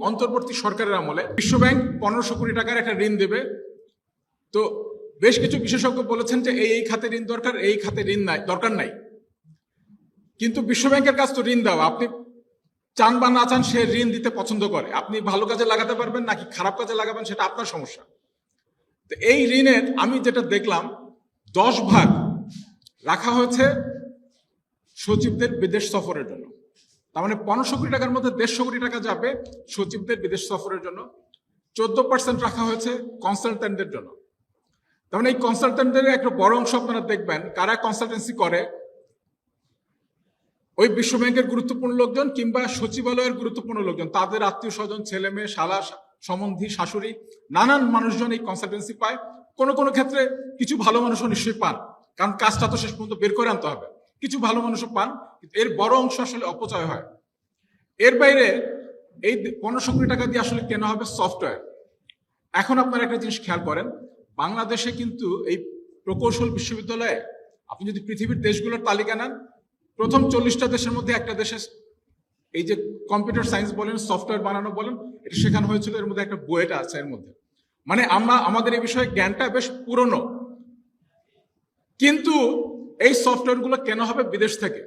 অন্তর্বর্তী সরকারের আমলে বিশ্বব্যাংক 1500 কোটি টাকার একটা ঋণ দেবে। তো বেশ কিছু বিশেষজ্ঞ বলেছেন যে এই খাতে ঋণ দরকার, এই খাতে ঋণ নাই, দরকার নাই। কিন্তু বিশ্বব্যাংকের কাজ তো ঋণ দেওয়া। আপনি চান বা না চান, সে ঋণ দিতে পছন্দ করে। আপনি ভালো কাজে লাগাতে পারবেন নাকি খারাপ কাজে লাগাবেন সেটা আপনার সমস্যা। তো এই ঋণের আমি যেটা দেখলাম 10 ভাগ রাখা হয়েছে সচিবদের বিদেশ সফরের জন্য। তার মানে 1500 কোটি টাকার মধ্যে 150 কোটি টাকা যাবে সচিবদের বিদেশ সফরের জন্য। 14% রাখা হয়েছে কনসালটেন্টদের জন্য। তার মানে এই কনসালটেন্টদের একটা বড় অংশ আপনারা দেখবেন কারা কনসালটেন্সি করে, ওই বিশ্ব ব্যাংকের গুরুত্বপূর্ণ লোকজন কিংবা সচিবালয়ের গুরুত্বপূর্ণ লোকজন, তাদের আত্মীয় স্বজন, ছেলে মেয়ে, শালা সম্বন্ধী, শাশুড়ি, নানান মানুষজন এই কনসালটেন্সি পায়। কোনো কোনো ক্ষেত্রে কিছু ভালো মানুষও নিশ্চয়ই পান, কারণ কাজটা তো শেষ পর্যন্ত বের করে আনতে হবে। কিছু ভালো মানুষও পান, এর বড় অংশ আসলে অপচয় হয়। এর বাইরে এই 1500 কোটি টাকা দিয়ে আসলে কেনা হবে সফটওয়্যার। এখন আপনারা একটা জিনিস খেয়াল করেন, বাংলাদেশে কিন্তু এই প্রকৌশল বিশ্ববিদ্যালয়ে আপনি যদি পৃথিবীর দেশগুলোর তালিকা নেন, প্রথম 40টা দেশের মধ্যে একটা দেশে এই যে কম্পিউটার সায়েন্স বলেন, সফটওয়্যার বানানো বলেন, এটা শেখানো হয়েছিল। এর মধ্যে একটা বুয়েট আছে এর মধ্যে। মানে আমাদের এই বিষয়ে জ্ঞানটা বেশ পুরনো, কিন্তু এই সফটওয়্যার গুলো কেন হবে বিদেশ থেকে।